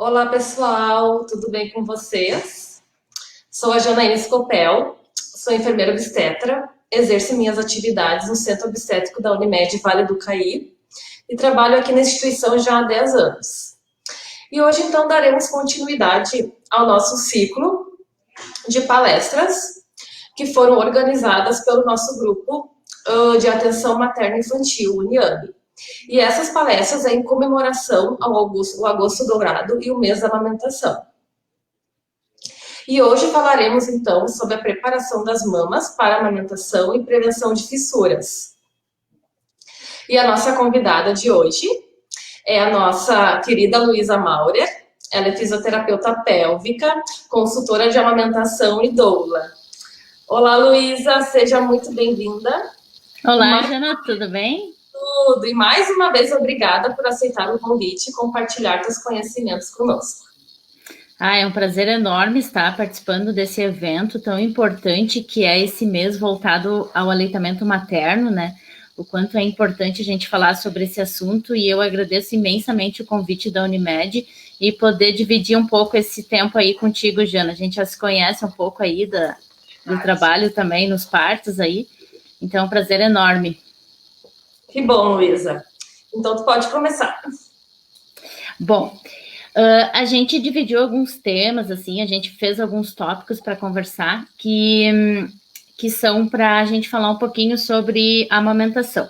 Olá, pessoal, tudo bem com vocês? Sou a Janaína Scopel, sou enfermeira obstetra, exerço minhas atividades no Centro Obstétrico da Unimed Vale do Caí e trabalho aqui na instituição já há 10 anos. E hoje, então, daremos continuidade ao nosso ciclo de palestras que foram organizadas pelo nosso grupo de atenção materno-infantil, UNIAMI. E essas palestras é em comemoração ao Agosto Dourado e o mês da amamentação. E hoje falaremos, então, sobre a preparação das mamas para a amamentação e prevenção de fissuras. E a nossa convidada de hoje é a nossa querida Luísa Maurer. Ela é fisioterapeuta pélvica, consultora de amamentação e doula. Olá, Luísa, seja muito bem-vinda. Olá, Jana, tudo bem? Tudo. E mais uma vez, obrigada por aceitar o convite e compartilhar seus conhecimentos conosco. É um prazer enorme estar participando desse evento tão importante que é esse mês voltado ao aleitamento materno, né? O quanto é importante a gente falar sobre esse assunto, e eu agradeço imensamente o convite da Unimed e poder dividir um pouco esse tempo aí contigo, Jana. A gente já se conhece um pouco aí do trabalho também nos partos aí, então é um prazer enorme. Que bom, Luísa. Então, tu pode começar. Bom, a gente dividiu alguns temas, assim, a gente fez alguns tópicos para conversar que são para a gente falar um pouquinho sobre a amamentação.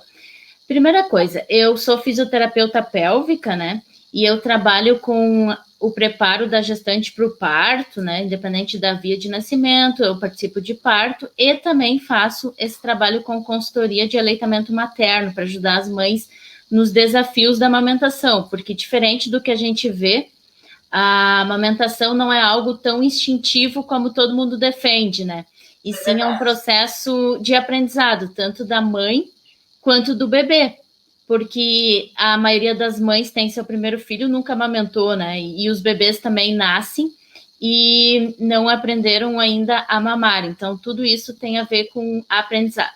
Primeira coisa, eu sou fisioterapeuta pélvica, né? E eu trabalho com o preparo da gestante para o parto, né? Independente da via de nascimento, eu participo de parto e também faço esse trabalho com consultoria de aleitamento materno para ajudar as mães nos desafios da amamentação, porque diferente do que a gente vê, a amamentação não é algo tão instintivo como todo mundo defende, né? E sim é um processo de aprendizado, tanto da mãe quanto do bebê, porque a maioria das mães tem seu primeiro filho, nunca amamentou, né? E os bebês também nascem e não aprenderam ainda a mamar. Então, tudo isso tem a ver com aprendizado.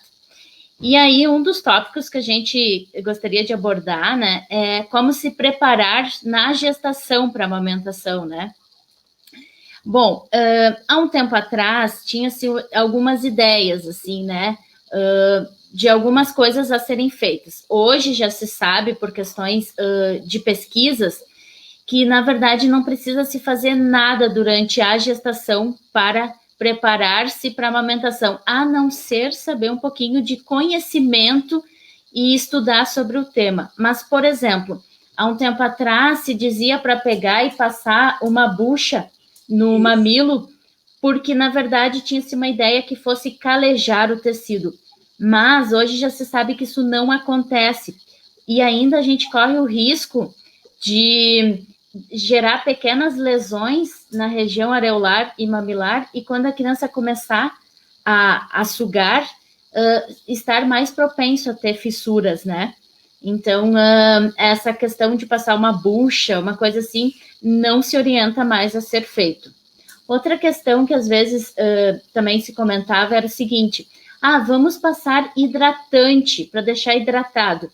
E aí, um dos tópicos que a gente gostaria de abordar, né, é como se preparar na gestação para a amamentação, né? Bom, há um tempo atrás, tinha-se algumas ideias, assim, né, de algumas coisas a serem feitas. Hoje já se sabe, por questões de pesquisas, que, na verdade, não precisa se fazer nada durante a gestação para preparar-se para a amamentação, a não ser saber um pouquinho de conhecimento e estudar sobre o tema. Mas, por exemplo, há um tempo atrás se dizia para pegar e passar uma bucha no mamilo, porque, na verdade, tinha-se uma ideia que fosse calejar o tecido. Mas hoje já se sabe que isso não acontece. E ainda a gente corre o risco de gerar pequenas lesões na região areolar e mamilar, e quando a criança começar a sugar, estar mais propenso a ter fissuras, né? Então, essa questão de passar uma bucha, uma coisa assim, não se orienta mais a ser feito. Outra questão que às vezes também se comentava era o seguinte: vamos passar hidratante para deixar hidratado.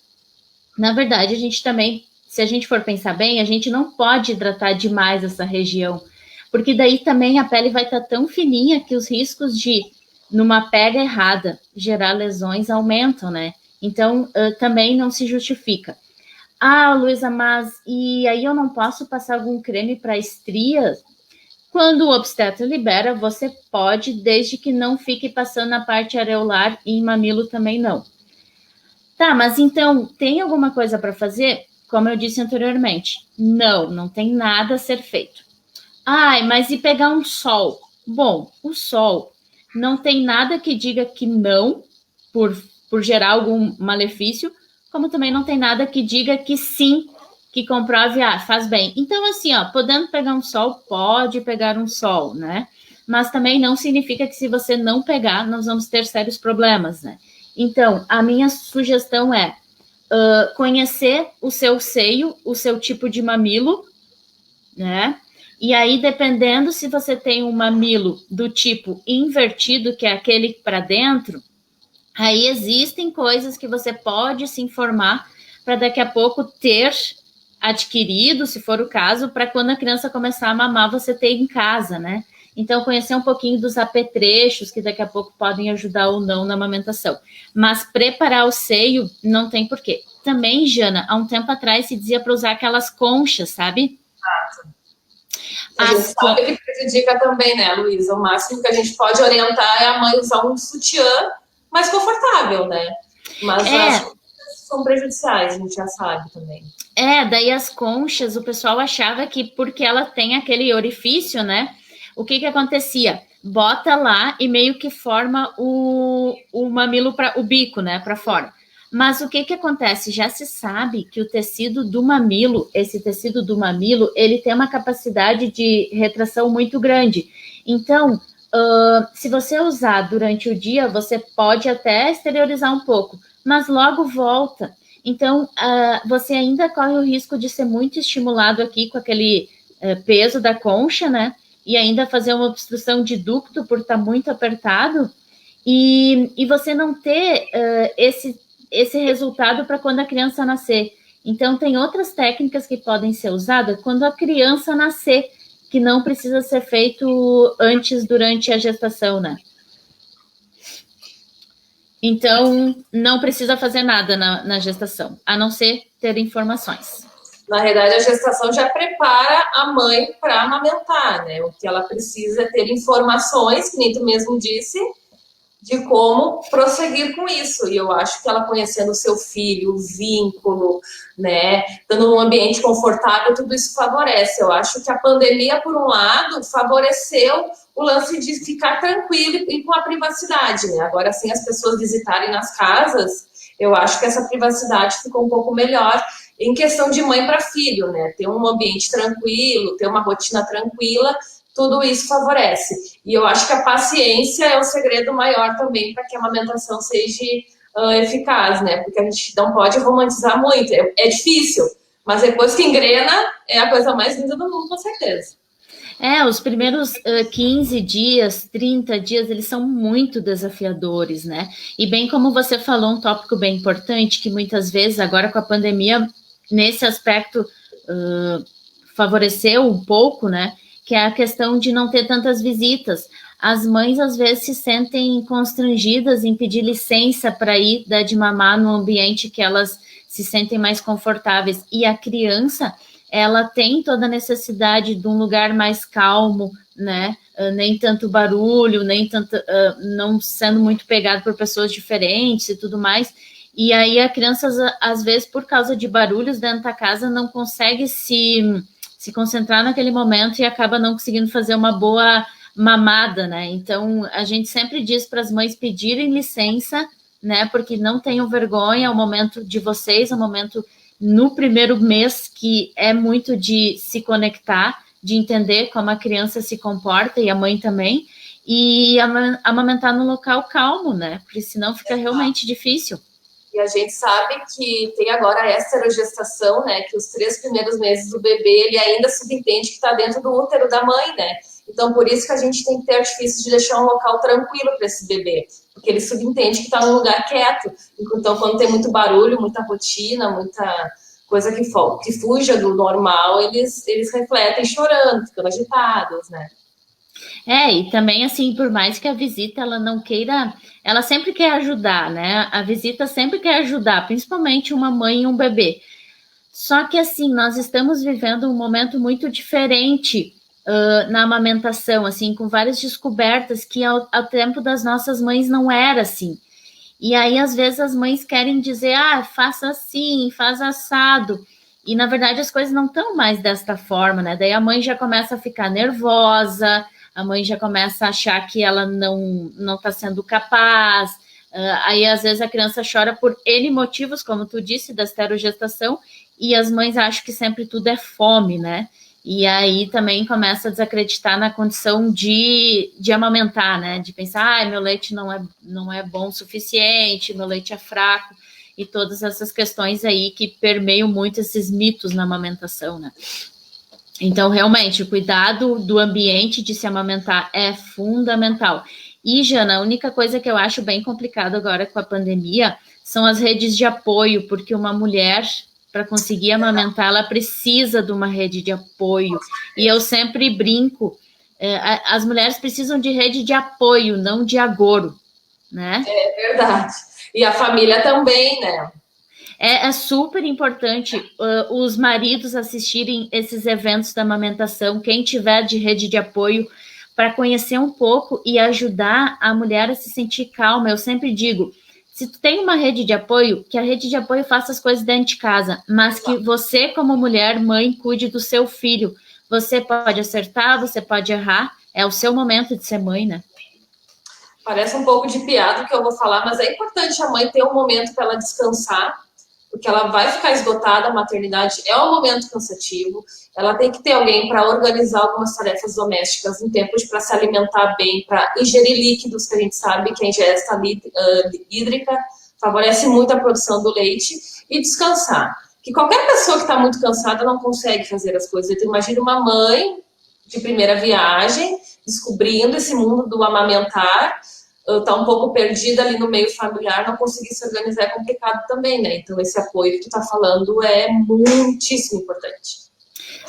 Na verdade, a gente também, se a gente for pensar bem, a gente não pode hidratar demais essa região, porque daí também a pele vai estar tão fininha que os riscos de, numa pega errada, gerar lesões aumentam, né? Então, também não se justifica. Luísa, mas e aí eu não posso passar algum creme para estrias? Quando o obstetra libera, você pode, desde que não fique passando na parte areolar e em mamilo também não. Tá, mas então, tem alguma coisa para fazer? Como eu disse anteriormente, não tem nada a ser feito. Mas e pegar um sol? Bom, o sol não tem nada que diga que não, por gerar algum malefício, como também não tem nada que diga que sim, que comprove, faz bem. Então, assim, podendo pegar um sol, pode pegar um sol, né? Mas também não significa que se você não pegar, nós vamos ter sérios problemas, né? Então, a minha sugestão é conhecer o seu seio, o seu tipo de mamilo, né? E aí, dependendo se você tem um mamilo do tipo invertido, que é aquele para dentro, aí existem coisas que você pode se informar para daqui a pouco ter adquirido, se for o caso, para quando a criança começar a mamar, você ter em casa, né? Então, conhecer um pouquinho dos apetrechos que daqui a pouco podem ajudar ou não na amamentação. Mas preparar o seio não tem porquê. Também, Jana, há um tempo atrás se dizia para usar aquelas conchas, sabe? A gente sabe que prejudica também, né, Luísa? O máximo que a gente pode orientar é a mãe usar um sutiã mais confortável, né? Mas as conchas são prejudiciais, a gente já sabe também. Daí as conchas, o pessoal achava que porque ela tem aquele orifício, né? O que acontecia? Bota lá e meio que forma o mamilo, o bico, né, para fora. Mas o que acontece? Já se sabe que o tecido do mamilo, esse tecido do mamilo, ele tem uma capacidade de retração muito grande. Então, se você usar durante o dia, você pode até exteriorizar um pouco, mas logo volta. Então, você ainda corre o risco de ser muito estimulado aqui com aquele peso da concha, né? E ainda fazer uma obstrução de ducto por estar muito apertado, e você não ter esse resultado para quando a criança nascer. Então, tem outras técnicas que podem ser usadas quando a criança nascer, que não precisa ser feito antes, durante a gestação, né? Então, não precisa fazer nada na gestação, a não ser ter informações. Na realidade, a gestação já prepara a mãe para amamentar, né? O que ela precisa é ter informações, que nem tu mesmo disse, de como prosseguir com isso. E eu acho que ela conhecendo o seu filho, o vínculo, né, dando um ambiente confortável, tudo isso favorece. Eu acho que a pandemia, por um lado, favoreceu o lance de ficar tranquilo e com a privacidade, né? Agora, assim, as pessoas visitarem nas casas, eu acho que essa privacidade ficou um pouco melhor em questão de mãe para filho, né? Ter um ambiente tranquilo, ter uma rotina tranquila, tudo isso favorece. E eu acho que a paciência é o segredo maior também para que a amamentação seja eficaz, né? Porque a gente não pode romantizar muito. É difícil, mas depois que engrena, é a coisa mais linda do mundo, com certeza. Os primeiros 15 dias, 30 dias, eles são muito desafiadores, né? E bem como você falou, um tópico bem importante, que muitas vezes, agora com a pandemia, nesse aspecto, favoreceu um pouco, né? Que é a questão de não ter tantas visitas. As mães, às vezes, se sentem constrangidas em pedir licença para ir dar de mamar no ambiente que elas se sentem mais confortáveis. E a criança, ela tem toda a necessidade de um lugar mais calmo, né? Nem tanto barulho, nem tanto, não sendo muito pegado por pessoas diferentes e tudo mais. E aí a criança, às vezes, por causa de barulhos dentro da casa, não consegue se concentrar naquele momento e acaba não conseguindo fazer uma boa mamada, né? Então, a gente sempre diz para as mães pedirem licença, né? Porque não tenham vergonha, é o momento de vocês, é o momento no primeiro mês que é muito de se conectar, de entender como a criança se comporta e a mãe também, e amamentar num local calmo, né? Porque senão fica realmente difícil. E a gente sabe que tem agora a esterogestação, né? Que os 3 primeiros meses do bebê, ele ainda subentende que está dentro do útero da mãe, né? Então, por isso que a gente tem que ter artifício de deixar um local tranquilo para esse bebê. Porque ele subentende que está num lugar quieto. Então, quando tem muito barulho, muita rotina, muita coisa que fuja do normal, eles refletem chorando, ficando agitados, né? E também, assim, por mais que a visita, ela não queira, ela sempre quer ajudar, né? A visita sempre quer ajudar, principalmente uma mãe e um bebê. Só que, assim, nós estamos vivendo um momento muito diferente na amamentação, assim, com várias descobertas que ao tempo das nossas mães não era assim. E aí, às vezes, as mães querem dizer, faça assim, faz assado. E, na verdade, as coisas não estão mais desta forma, né? Daí a mãe já começa a ficar nervosa, a mãe já começa a achar que ela não está sendo capaz. Aí, às vezes, a criança chora por N motivos, como tu disse, da esterogestação, e as mães acham que sempre tudo é fome, né? E aí também começa a desacreditar na condição de amamentar, né? De pensar, meu leite não é bom o suficiente, meu leite é fraco, e todas essas questões aí que permeiam muito esses mitos na amamentação, né? Então, realmente, o cuidado do ambiente de se amamentar é fundamental. E, Jana, a única coisa que eu acho bem complicado agora com a pandemia são as redes de apoio, porque uma mulher para conseguir amamentar, ela precisa de uma rede de apoio. E eu sempre brinco, as mulheres precisam de rede de apoio, não de agouro, né? É verdade. E a família também, né? É super importante os maridos assistirem esses eventos da amamentação, quem tiver de rede de apoio, para conhecer um pouco e ajudar a mulher a se sentir calma. Eu sempre digo, se tu tem uma rede de apoio, que a rede de apoio faça as coisas dentro de casa, mas que você, como mulher, mãe, cuide do seu filho. Você pode acertar, você pode errar, é o seu momento de ser mãe, né? Parece um pouco de piada o que eu vou falar, mas é importante a mãe ter um momento para ela descansar, porque ela vai ficar esgotada, a maternidade é um momento cansativo, ela tem que ter alguém para organizar algumas tarefas domésticas em tempos para se alimentar bem, para ingerir líquidos, que a gente sabe que a ingesta hídrica favorece muito a produção do leite, e descansar. Que qualquer pessoa que está muito cansada não consegue fazer as coisas. Então, imagina uma mãe de primeira viagem, descobrindo esse mundo do amamentar, tá um pouco perdida ali no meio familiar, não conseguir se organizar é complicado também, né? Então esse apoio que tu tá falando é muitíssimo importante.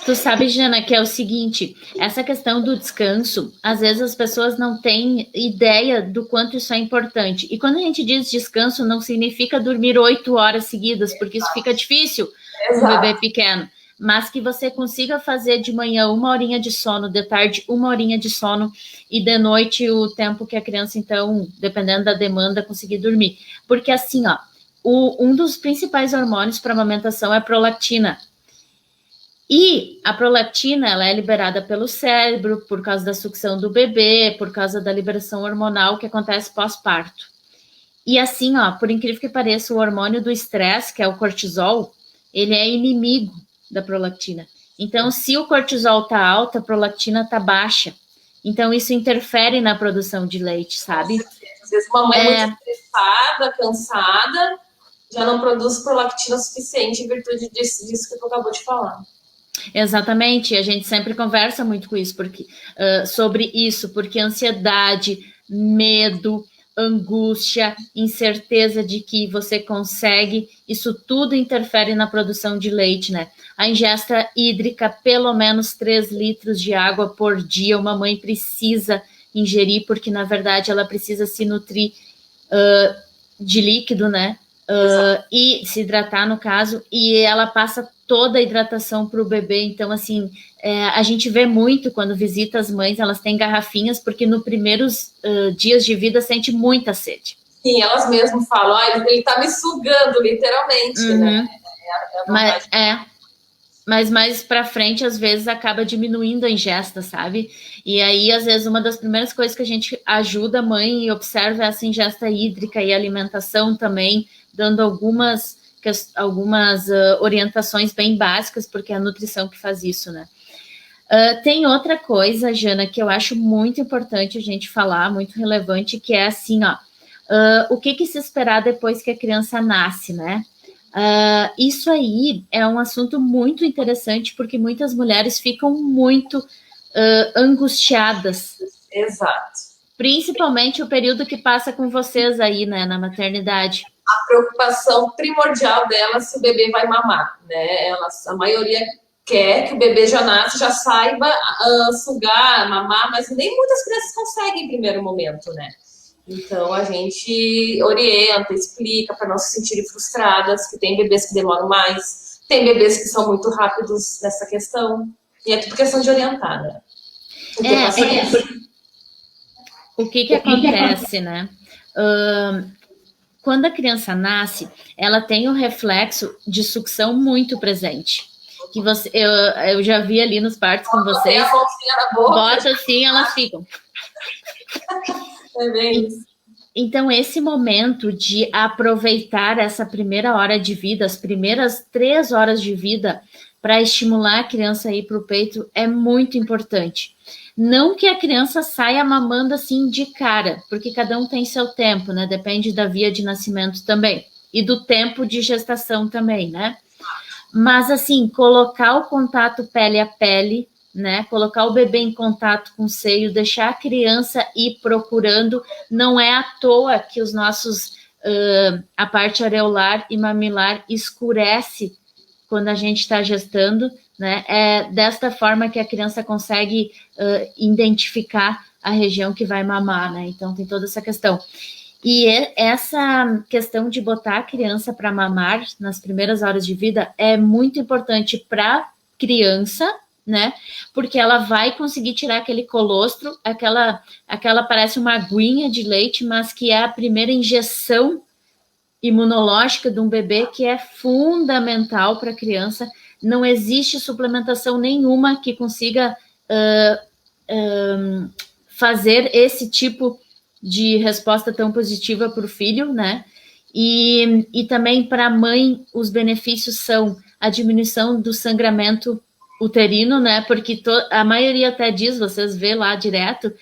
Tu sabe, Jana, que é o seguinte, essa questão do descanso, às vezes as pessoas não têm ideia do quanto isso é importante. E quando a gente diz descanso, não significa dormir 8 horas seguidas, porque isso fica difícil com um bebê pequeno. Mas que você consiga fazer de manhã 1 horinha de sono, de tarde 1 horinha de sono, e de noite o tempo que a criança, então, dependendo da demanda, conseguir dormir. Porque assim, ó, um dos principais hormônios para amamentação é a prolactina. E a prolactina, ela é liberada pelo cérebro por causa da sucção do bebê, por causa da liberação hormonal que acontece pós-parto. E assim, ó, por incrível que pareça, o hormônio do estresse, que é o cortisol, ele é inimigo da prolactina. Então, se o cortisol tá alto, a prolactina tá baixa. Então, isso interfere na produção de leite, sabe? Às vezes uma mãe muito estressada, cansada, já não produz prolactina suficiente em virtude disso que tu acabou de falar. Exatamente, a gente sempre conversa muito com isso, sobre isso, porque ansiedade, medo, angústia, incerteza de que você consegue, isso tudo interfere na produção de leite, né? A ingesta hídrica, pelo menos 3 litros de água por dia, uma mãe precisa ingerir, porque na verdade ela precisa se nutrir de líquido, né? E se hidratar, no caso, e ela passa toda a hidratação para o bebê. Então, assim, a gente vê muito quando visita as mães, elas têm garrafinhas, porque nos primeiros dias de vida sente muita sede. Sim, elas mesmas falam, ele tá me sugando, literalmente, né? Mas mais para frente, às vezes, acaba diminuindo a ingesta, sabe? E aí, às vezes, uma das primeiras coisas que a gente ajuda a mãe e observa é essa ingesta hídrica e alimentação também, dando algumas orientações bem básicas, porque é a nutrição que faz isso, né? Tem outra coisa, Jana, que eu acho muito importante a gente falar, muito relevante, que é assim, ó, o que se esperar depois que a criança nasce, né? Isso aí é um assunto muito interessante, porque muitas mulheres ficam muito angustiadas. Exato. Principalmente o período que passa com vocês aí, né, na maternidade. A preocupação primordial dela se o bebê vai mamar, né? A maioria quer que o bebê já nasce, já saiba sugar, mamar, mas nem muitas crianças conseguem em primeiro momento, né? Então a gente orienta, explica para não se sentirem frustradas, que tem bebês que demoram mais, tem bebês que são muito rápidos nessa questão, e é tudo questão de orientar, né? O que acontece, né? Quando a criança nasce, ela tem um reflexo de sucção muito presente. Que eu já vi ali nos partos com vocês. Bota assim, elas ficam. É bem isso. Então, esse momento de aproveitar essa primeira hora de vida, as primeiras 3 horas de vida, para estimular a criança a ir para o peito, é muito importante. Não que a criança saia mamando assim de cara, porque cada um tem seu tempo, né? Depende da via de nascimento também. E do tempo de gestação também, né? Mas, assim, colocar o contato pele a pele, né? Colocar o bebê em contato com o seio, deixar a criança ir procurando. Não é à toa que os nossos, a parte areolar e mamilar escurece quando a gente está gestando, né? É desta forma que a criança consegue identificar a região que vai mamar, né? Então tem toda essa questão. E essa questão de botar a criança para mamar nas primeiras horas de vida é muito importante para a criança, né? Porque ela vai conseguir tirar aquele colostro, aquela parece uma aguinha de leite, mas que é a primeira injeção imunológica de um bebê que é fundamental para a criança. Não existe suplementação nenhuma que consiga fazer esse tipo de resposta tão positiva para o filho, né? E também para a mãe, os benefícios são a diminuição do sangramento uterino, né? Porque a maioria até diz, vocês vê lá direto,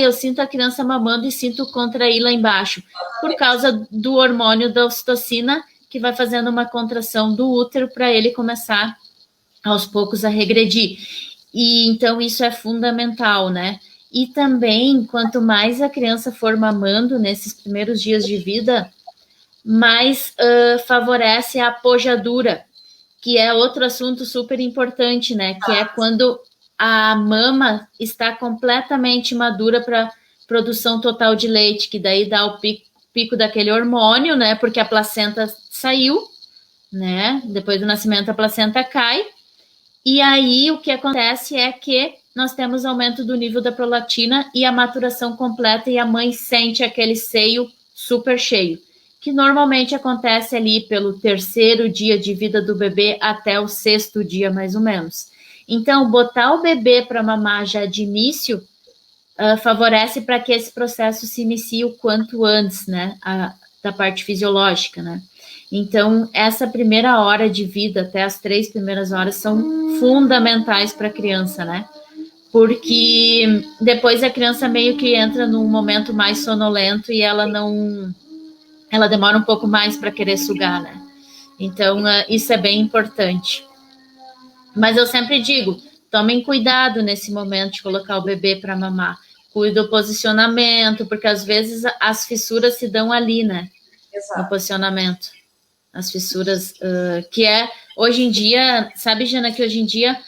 eu sinto a criança mamando e sinto contrair lá embaixo, por causa do hormônio da ocitocina, que vai fazendo uma contração do útero para ele começar aos poucos a regredir. E então isso é fundamental, né? E também, quanto mais a criança for mamando nesses primeiros dias de vida, mais favorece a pojadura, que é outro assunto super importante, né? Que é quando a mama está completamente madura para produção total de leite, que daí dá o pico daquele hormônio, né? Porque a placenta saiu, né? Depois do nascimento a placenta cai, e aí o que acontece é que nós temos aumento do nível da prolactina e a maturação completa, e a mãe sente aquele seio super cheio, que normalmente acontece ali pelo 3º dia de vida do bebê até o 6º dia, mais ou menos. Então, botar o bebê para mamar já de início favorece para que esse processo se inicie o quanto antes, né, da parte fisiológica, né. Então, essa primeira hora de vida, até as 3 primeiras horas, são fundamentais para a criança, né, porque depois a criança meio que entra num momento mais sonolento e ela demora um pouco mais para querer sugar, né? Então, isso é bem importante. Mas eu sempre digo, tomem cuidado nesse momento de colocar o bebê para mamar. Cuide do posicionamento, porque às vezes as fissuras se dão ali, né? Exato. No posicionamento. As fissuras, que hoje em dia, sabe, Jana, que hoje em dia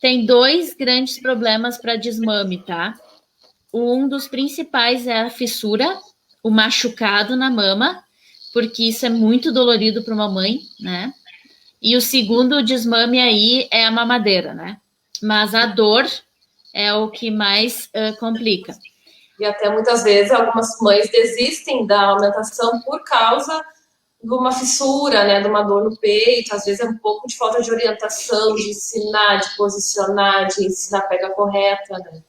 tem 2 grandes problemas para desmame, tá? Um dos principais é a fissura, o machucado na mama, porque isso é muito dolorido para uma mãe, né? E o segundo desmame aí é a mamadeira, né? Mas a dor é o que mais complica. E até muitas vezes algumas mães desistem da amamentação por causa de uma fissura, né? De uma dor no peito, às vezes é um pouco de falta de orientação, de ensinar, de posicionar, de ensinar a pega correta, né?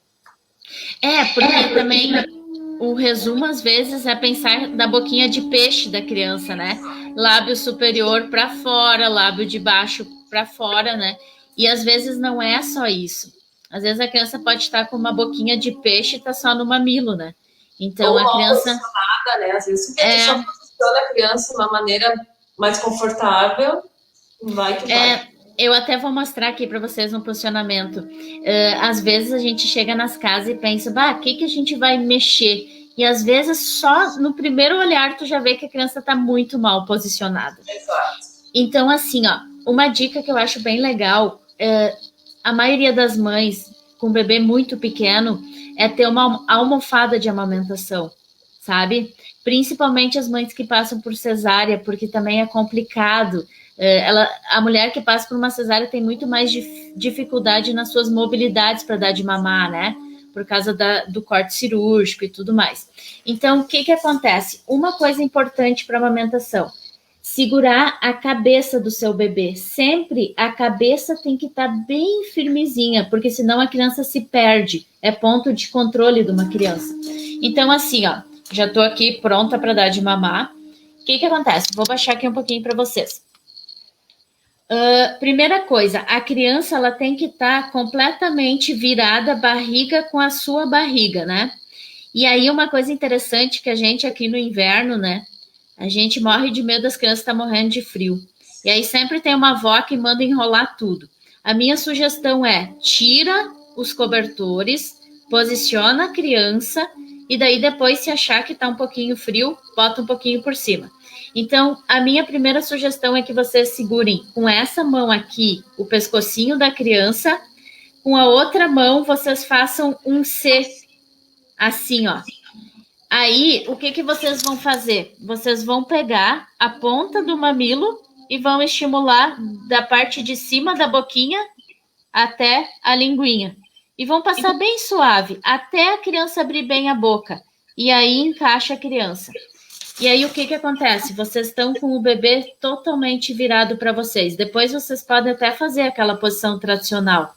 Porque também o resumo, às vezes, é pensar na boquinha de peixe da criança, né? Lábio superior para fora, lábio de baixo para fora, né? E às vezes não é só isso. Às vezes a criança pode estar com uma boquinha de peixe e tá só no mamilo, né? Então a criança... posicionada, né? Às vezes o que só posiciona a criança de uma maneira mais confortável, vai que vai. Eu até vou mostrar aqui para vocês um posicionamento. Às vezes a gente chega nas casas e pensa, o que a gente vai mexer? E às vezes só no primeiro olhar tu já vê que a criança está muito mal posicionada. Exato. Então, assim, uma dica que eu acho bem legal, a maioria das mães com um bebê muito pequeno é ter uma almofada de amamentação, sabe? Principalmente as mães que passam por cesárea, porque também é complicado. A mulher que passa por uma cesárea tem muito mais dificuldade nas suas mobilidades para dar de mamar, né? Por causa do corte cirúrgico e tudo mais. Então, o que acontece? Uma coisa importante para a amamentação: segurar a cabeça do seu bebê. Sempre a cabeça tem que estar bem firmezinha, porque senão a criança se perde. É ponto de controle de uma criança. Então, assim, já estou aqui pronta para dar de mamar. O que acontece? Vou baixar aqui um pouquinho para vocês. Primeira coisa, a criança ela tem que estar completamente virada, barriga com a sua barriga, né? E aí uma coisa interessante que a gente aqui no inverno, né? A gente morre de medo das crianças estar morrendo de frio. E aí sempre tem uma avó que manda enrolar tudo. A minha sugestão é: tira os cobertores, posiciona a criança e daí depois, se achar que está um pouquinho frio, bota um pouquinho por cima. Então, a minha primeira sugestão é que vocês segurem com essa mão aqui o pescocinho da criança, com a outra mão vocês façam um C, assim, ó. Aí, o que vocês vão fazer? Vocês vão pegar a ponta do mamilo e vão estimular da parte de cima da boquinha até a linguinha. E vão passar bem suave, até a criança abrir bem a boca. E aí encaixa a criança. E aí o que acontece? Vocês estão com o bebê totalmente virado para vocês. Depois vocês podem até fazer aquela posição tradicional,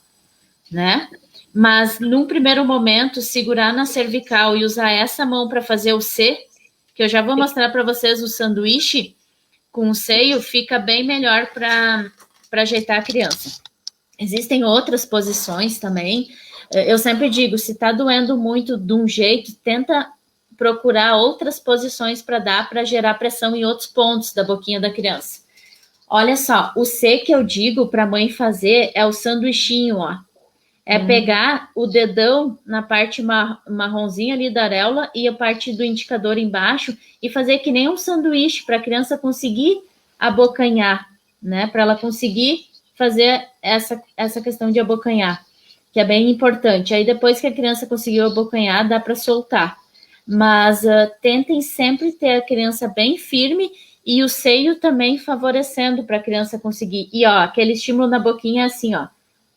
né? Mas num primeiro momento, segurar na cervical e usar essa mão para fazer o C, que eu já vou mostrar para vocês o sanduíche com o seio, fica bem melhor para ajeitar a criança. Existem outras posições também. Eu sempre digo, se está doendo muito de um jeito, tenta procurar outras posições para dar, para gerar pressão em outros pontos da boquinha da criança. Olha só, o C que eu digo para a mãe fazer é o sanduichinho, ó. É pegar o dedão na parte marronzinha ali da areola e a parte do indicador embaixo e fazer que nem um sanduíche para a criança conseguir abocanhar, né? Para ela conseguir fazer essa questão de abocanhar, que é bem importante. Aí depois que a criança conseguiu abocanhar, dá para soltar. Mas tentem sempre ter a criança bem firme e o seio também favorecendo para a criança conseguir. E ó, aquele estímulo na boquinha é assim, ó.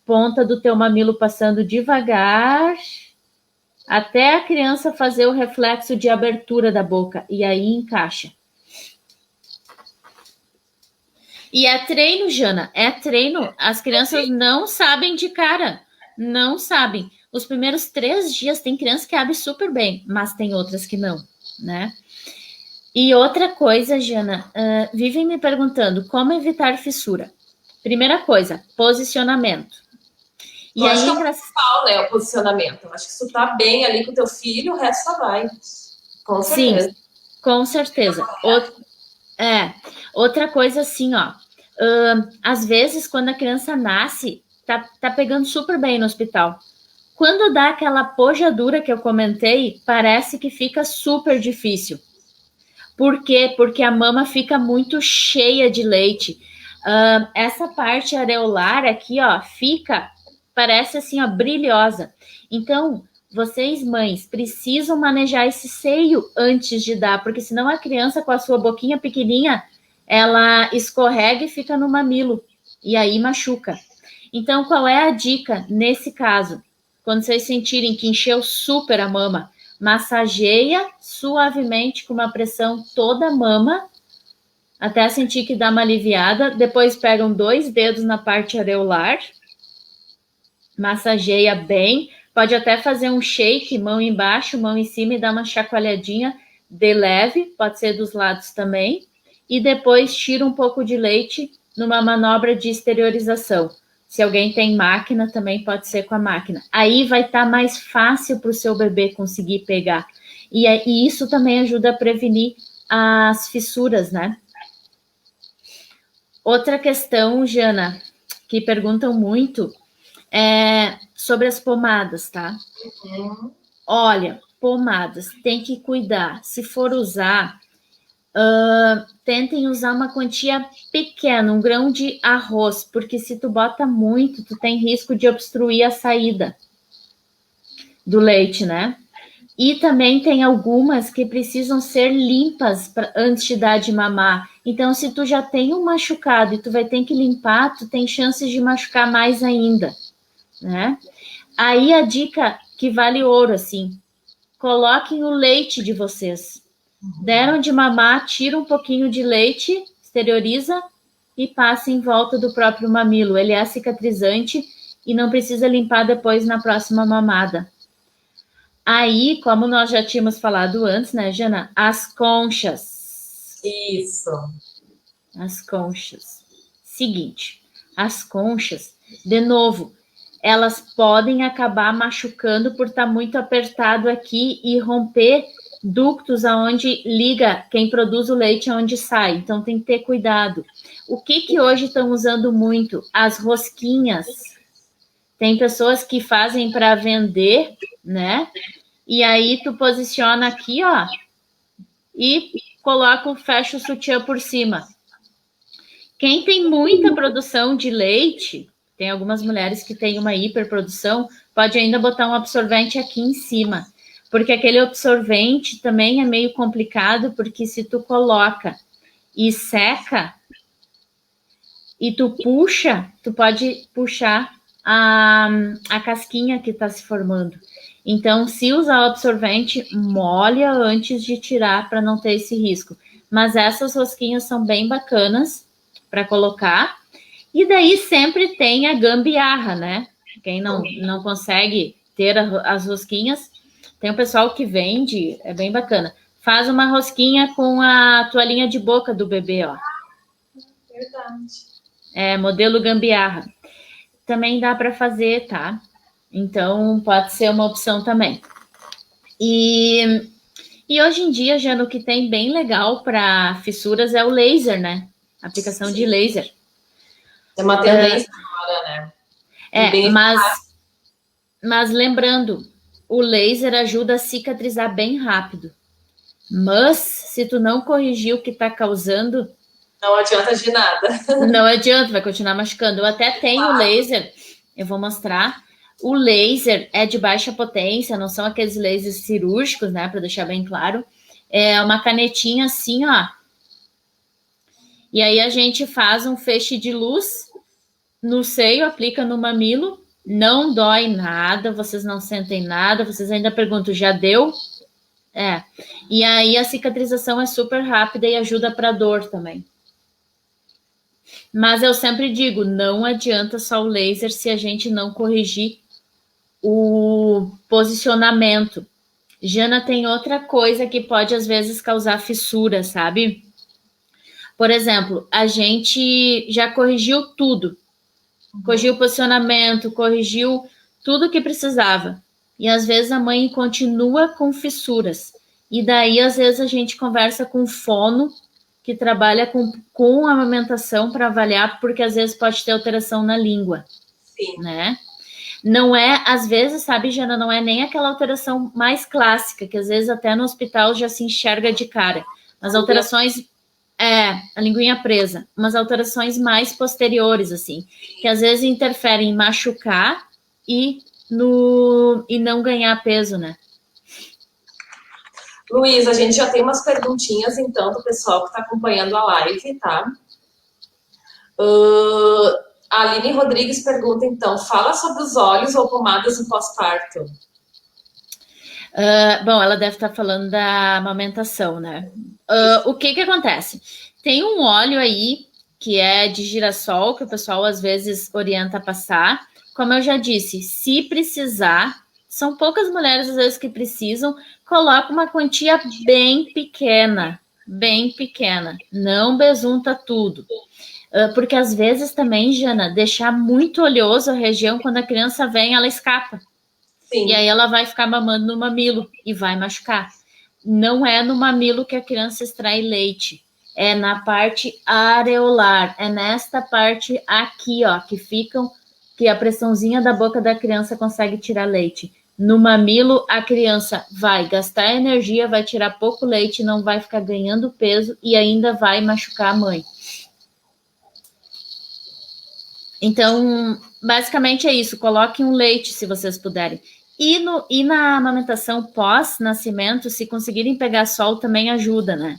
Ponta do teu mamilo passando devagar até a criança fazer o reflexo de abertura da boca. E aí encaixa. E é treino, Jana, é treino. As crianças não sabem de cara, não sabem. Os primeiros 3 dias tem criança que abre super bem, mas tem outras que não, né? E outra coisa, Jana, vivem me perguntando como evitar fissura. Primeira coisa, posicionamento. E aí, acho que é o principal, né, o posicionamento. Eu acho que se tu tá bem ali com o teu filho, o resto só vai. Com certeza. Sim, com certeza. Outra coisa assim, ó. Às vezes, quando a criança nasce, tá pegando super bem no hospital. Quando dá aquela pojadura que eu comentei, parece que fica super difícil. Por quê? Porque a mama fica muito cheia de leite. Essa parte areolar aqui, ó, parece assim, ó, brilhosa. Então, vocês, mães, precisam manejar esse seio antes de dar, porque senão a criança com a sua boquinha pequenininha, ela escorrega e fica no mamilo, e aí machuca. Então, qual é a dica nesse caso? Quando vocês sentirem que encheu super a mama, massageia suavemente com uma pressão toda a mama, até sentir que dá uma aliviada. Depois pegam 2 dedos na parte areolar, massageia bem. Pode até fazer um shake, mão embaixo, mão em cima e dar uma chacoalhadinha de leve, pode ser dos lados também. E depois tira um pouco de leite numa manobra de exteriorização. Se alguém tem máquina, também pode ser com a máquina. Aí vai estar mais fácil para o seu bebê conseguir pegar. E isso também ajuda a prevenir as fissuras, né? Outra questão, Jana, que perguntam muito, é sobre as pomadas, tá? Olha, pomadas, tem que cuidar. Se for usar, tentem usar uma quantia pequena, um grão de arroz, porque se tu bota muito, tu tem risco de obstruir a saída do leite, né? E também tem algumas que precisam ser limpas antes de dar de mamar. Então, se tu já tem um machucado e tu vai ter que limpar, tu tem chances de machucar mais ainda, né? Aí a dica que vale ouro, assim, coloquem o leite de vocês. Deram de mamar, tira um pouquinho de leite, exterioriza e passa em volta do próprio mamilo. Ele é cicatrizante e não precisa limpar depois na próxima mamada. Aí, como nós já tínhamos falado antes, né, Jana? As conchas. Isso. As conchas. Seguinte, as conchas, de novo, elas podem acabar machucando por estar muito apertado aqui e romper ductos aonde liga quem produz o leite aonde sai. Então, tem que ter cuidado. O que hoje estão usando muito? As rosquinhas. Tem pessoas que fazem para vender, né? E aí tu posiciona aqui, ó, e fecha o sutiã por cima. Quem tem muita produção de leite, tem algumas mulheres que têm uma hiperprodução, pode ainda botar um absorvente aqui em cima. Porque aquele absorvente também é meio complicado, porque se tu coloca e seca, e tu puxa, tu pode puxar a casquinha que está se formando. Então, se usar o absorvente, molha antes de tirar para não ter esse risco. Mas essas rosquinhas são bem bacanas para colocar. E daí sempre tem a gambiarra, né? Quem não consegue ter as rosquinhas, tem o pessoal que vende, é bem bacana. Faz uma rosquinha com a toalhinha de boca do bebê, ó. Verdade. Modelo gambiarra. Também dá para fazer, tá? Então, pode ser uma opção também. E hoje em dia, já no que tem bem legal para fissuras é o laser, né? Aplicação de laser. É uma tendência agora, né? Mas lembrando, o laser ajuda a cicatrizar bem rápido. Mas, se tu não corrigir o que está causando... Não adianta de nada. Não adianta, vai continuar machucando. Eu até tenho laser, eu vou mostrar. O laser é de baixa potência, não são aqueles lasers cirúrgicos, né? Para deixar bem claro. É uma canetinha assim, ó. E aí a gente faz um feixe de luz no seio, aplica no mamilo, não dói nada, vocês não sentem nada, vocês ainda perguntam, já deu? E aí a cicatrização é super rápida e ajuda para dor também. Mas eu sempre digo, não adianta só o laser se a gente não corrigir o posicionamento. Jana, tem outra coisa que pode às vezes causar fissura, sabe? Por exemplo, a gente já corrigiu tudo. Corrigiu o posicionamento, corrigiu tudo que precisava. E às vezes a mãe continua com fissuras. E daí, às vezes, a gente conversa com fono, que trabalha com amamentação para avaliar, porque às vezes pode ter alteração na língua. Sim. Né? Não é, às vezes, sabe, Jana, não é nem aquela alteração mais clássica, que às vezes até no hospital já se enxerga de cara. As alterações... a linguinha presa. Umas alterações mais posteriores, assim, que às vezes interferem em machucar e não ganhar peso, né? Luiz, a gente já tem umas perguntinhas, então, do pessoal que está acompanhando a live, tá? A Aline Rodrigues pergunta, então, fala sobre os óleos ou pomadas no pós-parto. Bom, ela deve estar falando da amamentação, né? O que acontece? Tem um óleo aí que é de girassol, que o pessoal às vezes orienta a passar. Como eu já disse, se precisar, são poucas mulheres às vezes que precisam, coloca uma quantia bem pequena, não besunta tudo. Porque às vezes também, Jana, deixar muito oleoso a região, quando a criança vem, ela escapa. Sim. E aí ela vai ficar mamando no mamilo e vai machucar. Não é no mamilo que a criança extrai leite, é na parte areolar, é nesta parte aqui, ó, que a pressãozinha da boca da criança consegue tirar leite. No mamilo, a criança vai gastar energia, vai tirar pouco leite, não vai ficar ganhando peso e ainda vai machucar a mãe. Então, basicamente é isso, coloquem um leite se vocês puderem. E na amamentação pós-nascimento, se conseguirem pegar sol, também ajuda, né?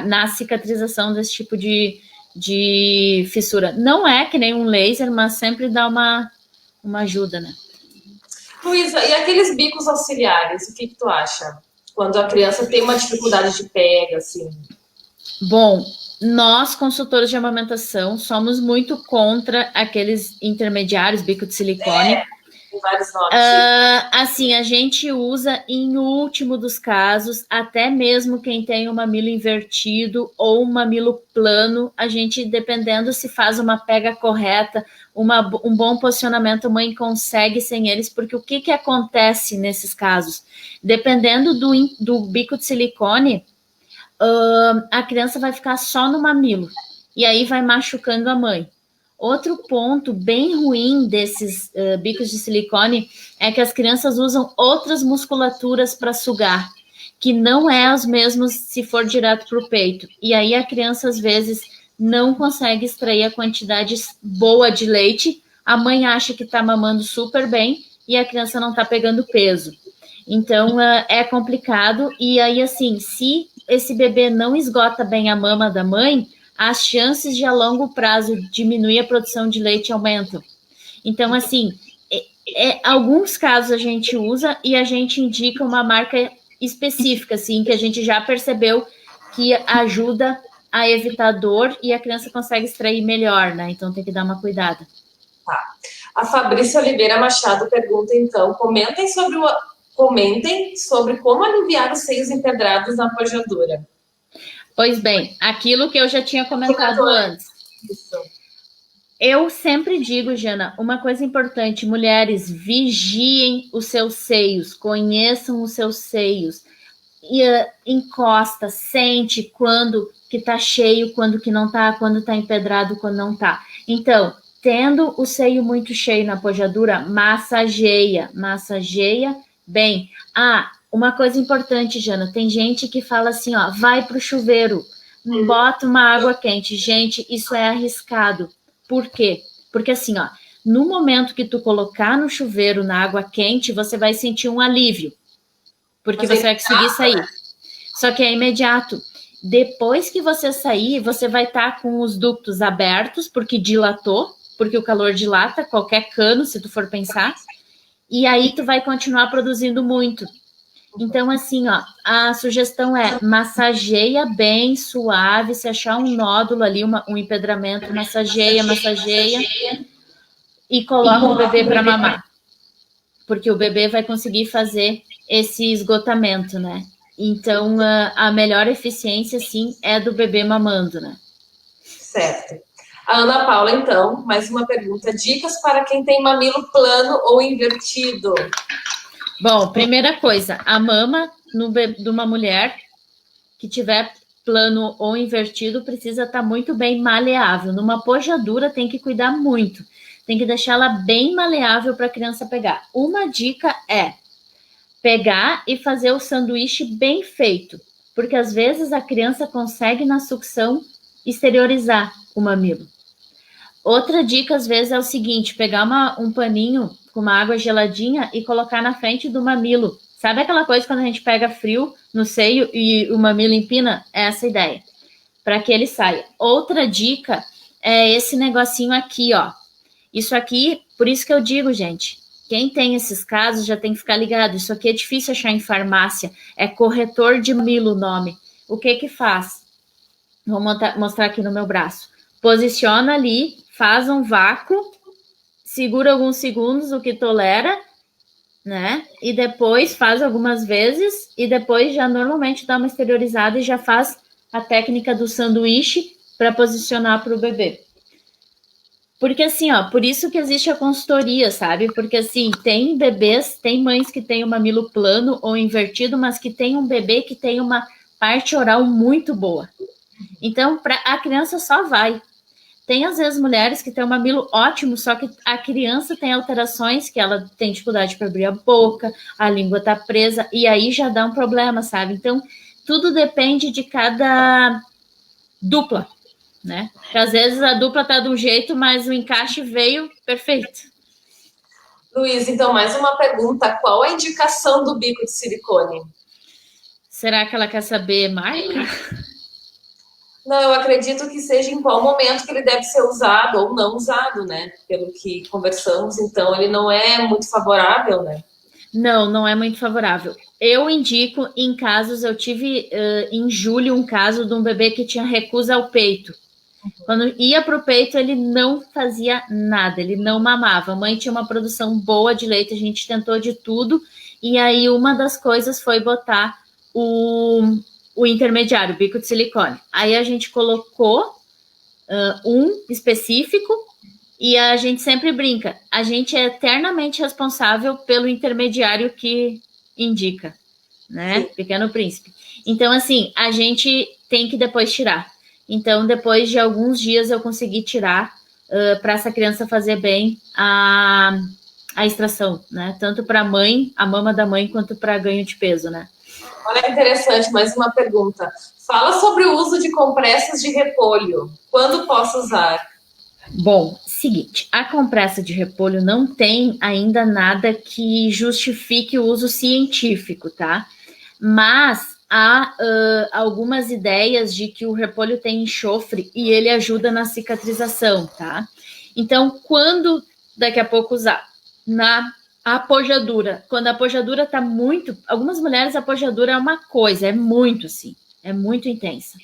Na cicatrização desse tipo de fissura. Não é que nem um laser, mas sempre dá uma ajuda, né? Luísa, e aqueles bicos auxiliares, o que tu acha? Quando a criança tem uma dificuldade de pega, assim. Bom, nós, consultores de amamentação, somos muito contra aqueles intermediários, bico de silicone. Tem vários nomes. Assim, a gente usa em último dos casos, até mesmo quem tem um mamilo invertido ou um mamilo plano, a gente, dependendo se faz uma pega correta, um bom posicionamento, a mãe consegue sem eles, porque o que acontece nesses casos? Dependendo do bico de silicone, a criança vai ficar só no mamilo, e aí vai machucando a mãe. Outro ponto bem ruim desses bicos de silicone é que as crianças usam outras musculaturas para sugar, que não é os mesmos se for direto para o peito. E aí a criança, às vezes, não consegue extrair a quantidade boa de leite, a mãe acha que está mamando super bem e a criança não está pegando peso. Então, é complicado. E aí, assim, se esse bebê não esgota bem a mama da mãe, as chances de a longo prazo diminuir a produção de leite aumentam. Então, assim, alguns casos a gente usa e a gente indica uma marca específica, assim, que a gente já percebeu que ajuda a evitar dor e a criança consegue extrair melhor, né? Então tem que dar uma cuidada. Tá. A Fabrícia Oliveira Machado pergunta, então, comentem sobre como aliviar os seios empedrados na pojadura. Pois bem, aquilo que eu já tinha comentado antes. Isso. Eu sempre digo, Jana, uma coisa importante, mulheres, vigiem os seus seios, conheçam os seus seios, e encosta, sente quando que tá cheio, quando que não tá, quando tá empedrado, quando não tá. Então, tendo o seio muito cheio na pojadura, massageia bem. Uma coisa importante, Jana, tem gente que fala assim, ó, vai pro chuveiro, bota uma água quente. Gente, isso é arriscado. Por quê? Porque assim, ó, no momento que tu colocar no chuveiro na água quente, você vai sentir um alívio, porque você vai conseguir sair. Só que é imediato. Depois que você sair, você vai estar com os ductos abertos, porque dilatou, porque o calor dilata qualquer cano, se tu for pensar, e aí tu vai continuar produzindo muito. Então, assim, ó, a sugestão é massageia bem suave, se achar um nódulo ali, um empedramento, massageia, e coloca o bebê para mamar. Porque o bebê vai conseguir fazer esse esgotamento, né? Então, a melhor eficiência, sim, é do bebê mamando, né? Certo. A Ana Paula, então, mais uma pergunta. Dicas para quem tem mamilo plano ou invertido? Bom, primeira coisa, a mama de uma mulher que tiver plano ou invertido precisa estar muito bem maleável. Numa pojadura tem que cuidar muito. Tem que deixar ela bem maleável para a criança pegar. Uma dica é pegar e fazer o sanduíche bem feito, porque às vezes a criança consegue na sucção exteriorizar o mamilo. Outra dica, às vezes, é o seguinte, pegar um paninho com uma água geladinha e colocar na frente do mamilo. Sabe aquela coisa quando a gente pega frio no seio e o mamilo empina? É essa a ideia, para que ele saia. Outra dica é esse negocinho aqui, ó. Isso aqui, por isso que eu digo, gente, quem tem esses casos já tem que ficar ligado. Isso aqui é difícil achar em farmácia. É corretor de mamilo o nome. O que que faz? Vou mostrar aqui no meu braço. Posiciona ali, faz um vácuo, segura alguns segundos, o que tolera, né? E depois faz algumas vezes e depois já normalmente dá uma exteriorizada e já faz a técnica do sanduíche para posicionar para o bebê. Porque assim, ó, por isso que existe a consultoria, sabe? Porque assim, tem bebês, tem mães que têm o mamilo plano ou invertido, mas que tem um bebê que tem uma parte oral muito boa. Então, a criança só vai. Tem, às vezes, mulheres que têm um mamilo ótimo, só que a criança tem alterações, que ela tem dificuldade para abrir a boca, a língua tá presa, e aí já dá um problema, sabe? Então, tudo depende de cada dupla, né? Porque, às vezes, a dupla tá de um jeito, mas o encaixe veio perfeito. Luiz, então, mais uma pergunta. Qual a indicação do bico de silicone? Será que ela quer saber marca? Não, eu acredito que seja em qual momento que ele deve ser usado ou não usado, né? Pelo que conversamos, então ele não é muito favorável, né? Não, não é muito favorável. Eu indico em casos, eu tive em julho um caso de um bebê que tinha recusa ao peito. Quando ia para o peito, ele não fazia nada, ele não mamava. A mãe tinha uma produção boa de leite, a gente tentou de tudo, e aí uma das coisas foi botar o intermediário, o bico de silicone. Aí a gente colocou um específico e a gente sempre brinca. A gente é eternamente responsável pelo intermediário que indica, né? Sim. Pequeno Príncipe. Então, assim, a gente tem que depois tirar. Então, depois de alguns dias eu consegui tirar para essa criança fazer bem a extração, né? Tanto para a mama da mãe, quanto para ganho de peso, né? Olha que interessante, mais uma pergunta. Fala sobre o uso de compressas de repolho. Quando posso usar? Bom, seguinte, a compressa de repolho não tem ainda nada que justifique o uso científico, tá? Mas há algumas ideias de que o repolho tem enxofre e ele ajuda na cicatrização, tá? Então, quando daqui a pouco usar na apojadura, quando a apojadura tá muito... Algumas mulheres a apojadura é uma coisa, é muito assim, é muito intensa.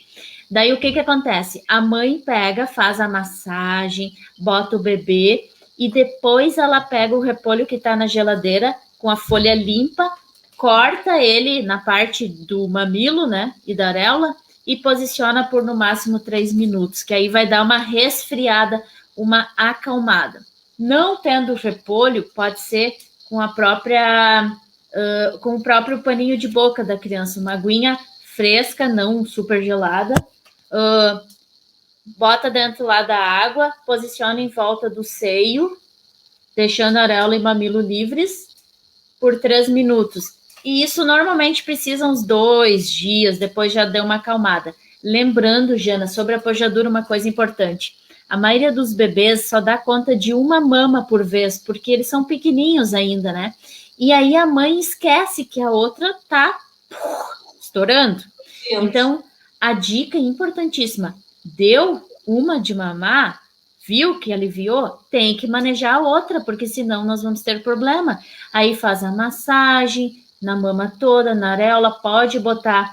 Daí o que acontece? A mãe pega, faz a massagem, bota o bebê e depois ela pega o repolho que está na geladeira com a folha limpa, corta ele na parte do mamilo, né, e da areola e posiciona por no máximo 3 minutos, que aí vai dar uma resfriada, uma acalmada. Não tendo repolho, pode ser com a própria, com o próprio paninho de boca da criança, uma aguinha fresca, não super gelada, bota dentro lá da água, posiciona em volta do seio, deixando a areola e mamilo livres por 3 minutos. E isso normalmente precisa uns 2 dias, depois já deu uma acalmada. Lembrando, Jana, sobre a apojadura, uma coisa importante. A maioria dos bebês só dá conta de uma mama por vez, porque eles são pequenininhos ainda, né? E aí a mãe esquece que a outra tá estourando. Então, a dica importantíssima, deu uma de mamar, viu que aliviou, tem que manejar a outra, porque senão nós vamos ter problema. Aí faz a massagem na mama toda, na areola, pode botar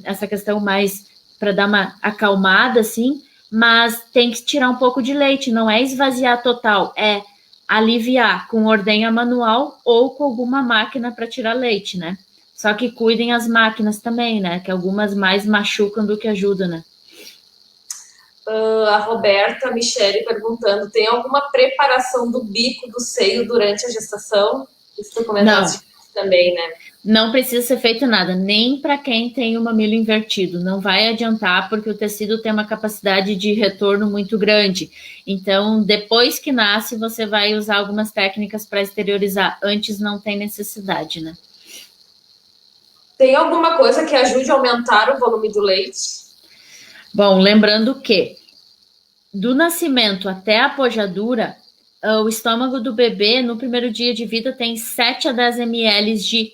essa questão mais para dar uma acalmada, assim, mas tem que tirar um pouco de leite, não é esvaziar total, é aliviar com ordenha manual ou com alguma máquina para tirar leite, né? Só que cuidem as máquinas também, né? Que algumas mais machucam do que ajudam, né? A Roberta Michele perguntando, tem alguma preparação do bico do seio durante a gestação? Isso tu comentaste também, né? Não precisa ser feito nada, nem para quem tem o mamilo invertido. Não vai adiantar, porque o tecido tem uma capacidade de retorno muito grande. Então, depois que nasce, você vai usar algumas técnicas para exteriorizar. Antes não tem necessidade, né? Tem alguma coisa que ajude a aumentar o volume do leite? Bom, lembrando que do nascimento até a apojadura, o estômago do bebê, no primeiro dia de vida, tem 7 a 10 ml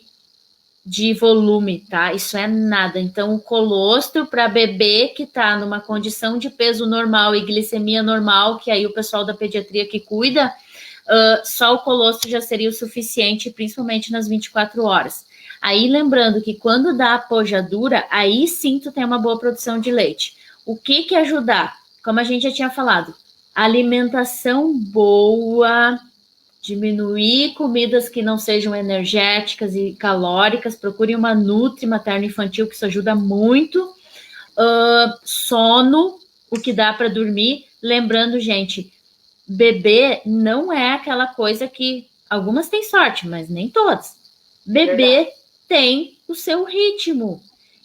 de volume, tá? Isso é nada. Então, o colostro para bebê que tá numa condição de peso normal e glicemia normal, que aí o pessoal da pediatria que cuida, só o colostro já seria o suficiente, principalmente nas 24 horas. Aí, lembrando que quando dá apojadura, aí sim tu tem uma boa produção de leite. O que ajudar? Como a gente já tinha falado, alimentação boa, diminuir comidas que não sejam energéticas e calóricas, procure uma nutri materno-infantil, que isso ajuda muito. Sono, o que dá para dormir. Lembrando, gente, bebê não é aquela coisa que... Algumas têm sorte, mas nem todas. Bebê tem o seu ritmo.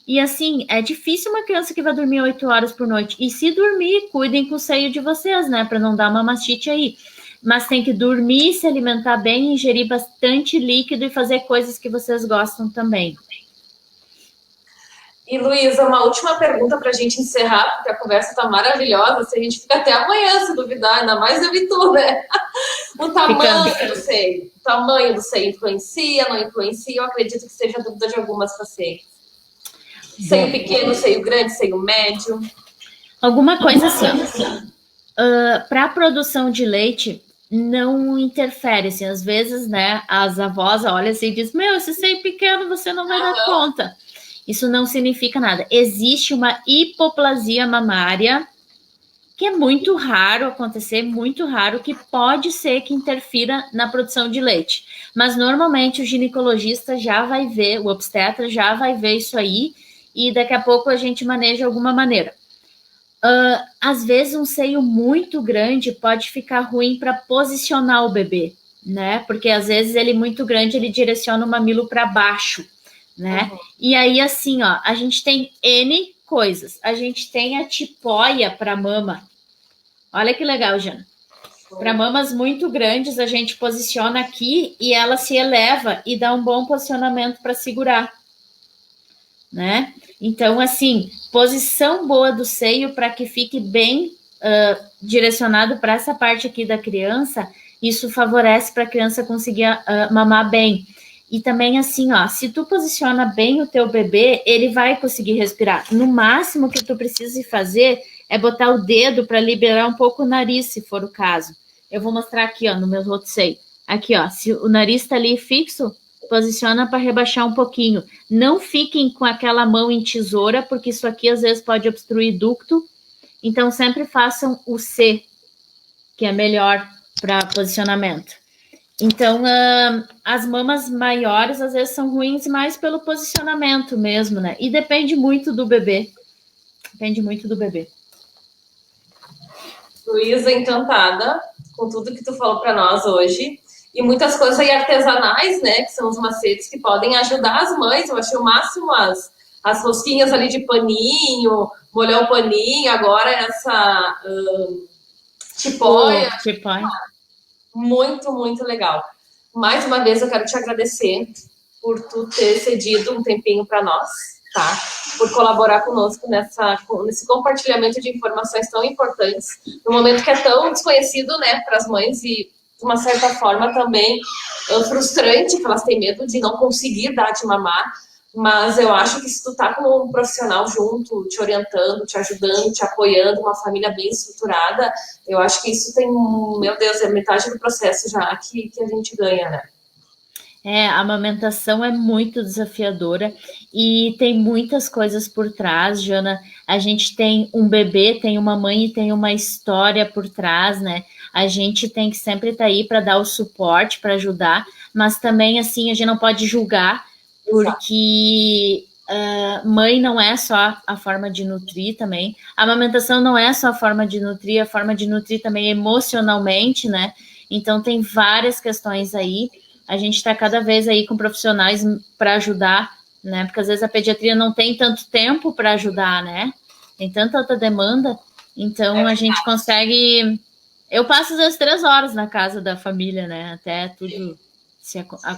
E assim, é difícil uma criança que vai dormir 8 horas por noite. E se dormir, cuidem com o seio de vocês, né? Para não dar uma mastite aí. Mas tem que dormir, se alimentar bem, ingerir bastante líquido e fazer coisas que vocês gostam também. E, Luísa, uma última pergunta para a gente encerrar, porque a conversa está maravilhosa. Se a gente fica até amanhã, se duvidar, ainda mais eu e tu, né? O tamanho do seio. O tamanho do seio influencia, não influencia? Eu acredito que seja a dúvida de algumas pacientes. Seio pequeno, seio grande, seio médio? Alguma coisa assim. Para a produção de leite, não interfere, assim, às vezes, né, as avós olham assim e dizem, meu, esse seio pequeno você não vai dar conta. Isso não significa nada. Existe uma hipoplasia mamária, que é muito raro acontecer, muito raro, que pode ser que interfira na produção de leite. Mas, normalmente, o ginecologista já vai ver, o obstetra já vai ver isso aí, e daqui a pouco a gente maneja de alguma maneira. Às vezes um seio muito grande pode ficar ruim para posicionar o bebê, né? Porque às vezes ele muito grande, ele direciona o mamilo para baixo, né? E aí assim, ó, a gente tem N coisas. A gente tem a tipóia para mama. Olha que legal, Jana. Para mamas muito grandes, a gente posiciona aqui e ela se eleva e dá um bom posicionamento para segurar, né? Então, assim, posição boa do seio para que fique bem direcionado para essa parte aqui da criança, isso favorece para a criança conseguir mamar bem. E também assim, ó, se tu posiciona bem o teu bebê, ele vai conseguir respirar. No máximo que tu precisa fazer é botar o dedo para liberar um pouco o nariz, se for o caso. Eu vou mostrar aqui, ó, no meu outro seio. Aqui, ó, se o nariz tá ali fixo, posiciona para rebaixar um pouquinho. Não fiquem com aquela mão em tesoura, porque isso aqui às vezes pode obstruir ducto. Então, sempre façam o C, que é melhor para posicionamento. Então, as mamas maiores às vezes são ruins mais pelo posicionamento mesmo, né? E depende muito do bebê. Depende muito do bebê. Luísa, encantada com tudo que tu falou para nós hoje. E muitas coisas aí artesanais, né? Que são os macetes que podem ajudar as mães. Eu achei o máximo as rosquinhas ali de paninho, molhar o paninho, agora essa tipóia. Muito, muito legal. Mais uma vez eu quero te agradecer por tu ter cedido um tempinho para nós, tá? Por colaborar conosco nesse compartilhamento de informações tão importantes, no momento que é tão desconhecido, né, para as mães e, de uma certa forma, também frustrante, que elas têm medo de não conseguir dar de mamar. Mas eu acho que se tu tá com um profissional junto, te orientando, te ajudando, te apoiando, uma família bem estruturada, eu acho que isso tem, meu Deus, é metade do processo já que a gente ganha, né? A amamentação é muito desafiadora e tem muitas coisas por trás, Jana. A gente tem um bebê, tem uma mãe e tem uma história por trás, né? A gente tem que sempre estar aí para dar o suporte, para ajudar, mas também, assim, a gente não pode julgar, porque mãe não é só a forma de nutrir também. A amamentação não é só a forma de nutrir também emocionalmente, né? Então, tem várias questões aí. A gente está cada vez aí com profissionais para ajudar, né? Porque às vezes a pediatria não tem tanto tempo para ajudar, né? Tem tanta outra demanda. Então, a gente consegue... Eu passo às 3 horas na casa da família, né? Até tudo...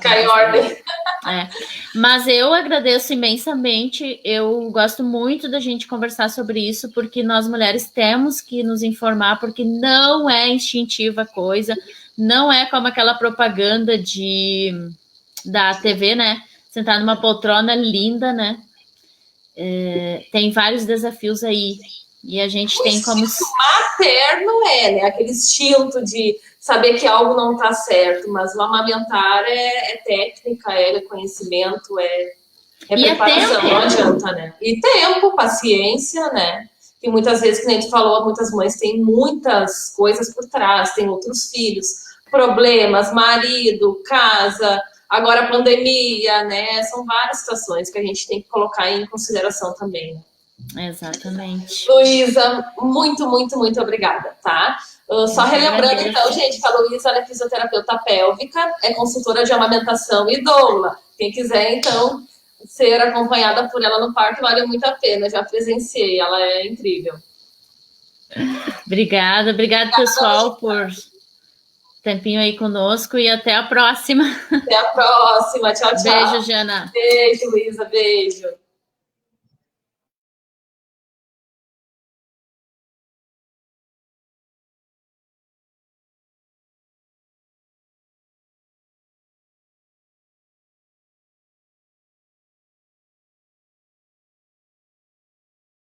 Cai em ordem. Mas eu agradeço imensamente, eu gosto muito da gente conversar sobre isso, porque nós mulheres temos que nos informar, porque não é instintiva a coisa, não é como aquela propaganda da TV, né? Sentar numa poltrona linda, né? Tem vários desafios aí, e a gente tem como... materno né? Aquele instinto de saber que algo não está certo, mas o amamentar é técnica, é conhecimento, é preparação, não adianta, né? E tempo, paciência, né? E muitas vezes, como a gente falou, muitas mães têm muitas coisas por trás, têm outros filhos, problemas, marido, casa, agora pandemia, né? São várias situações que a gente tem que colocar em consideração também, né? Exatamente. Luísa, muito, muito, muito obrigada, tá? Só relembrando, então, gente, que a Luísa é fisioterapeuta pélvica, é consultora de amamentação e doula. Quem quiser, então, ser acompanhada por ela no parto vale muito a pena. Já presenciei, ela é incrível. Obrigada, pessoal, por tempinho aí conosco e até a próxima. Até a próxima, tchau, tchau. Beijo, Jana. Beijo, Luísa, beijo.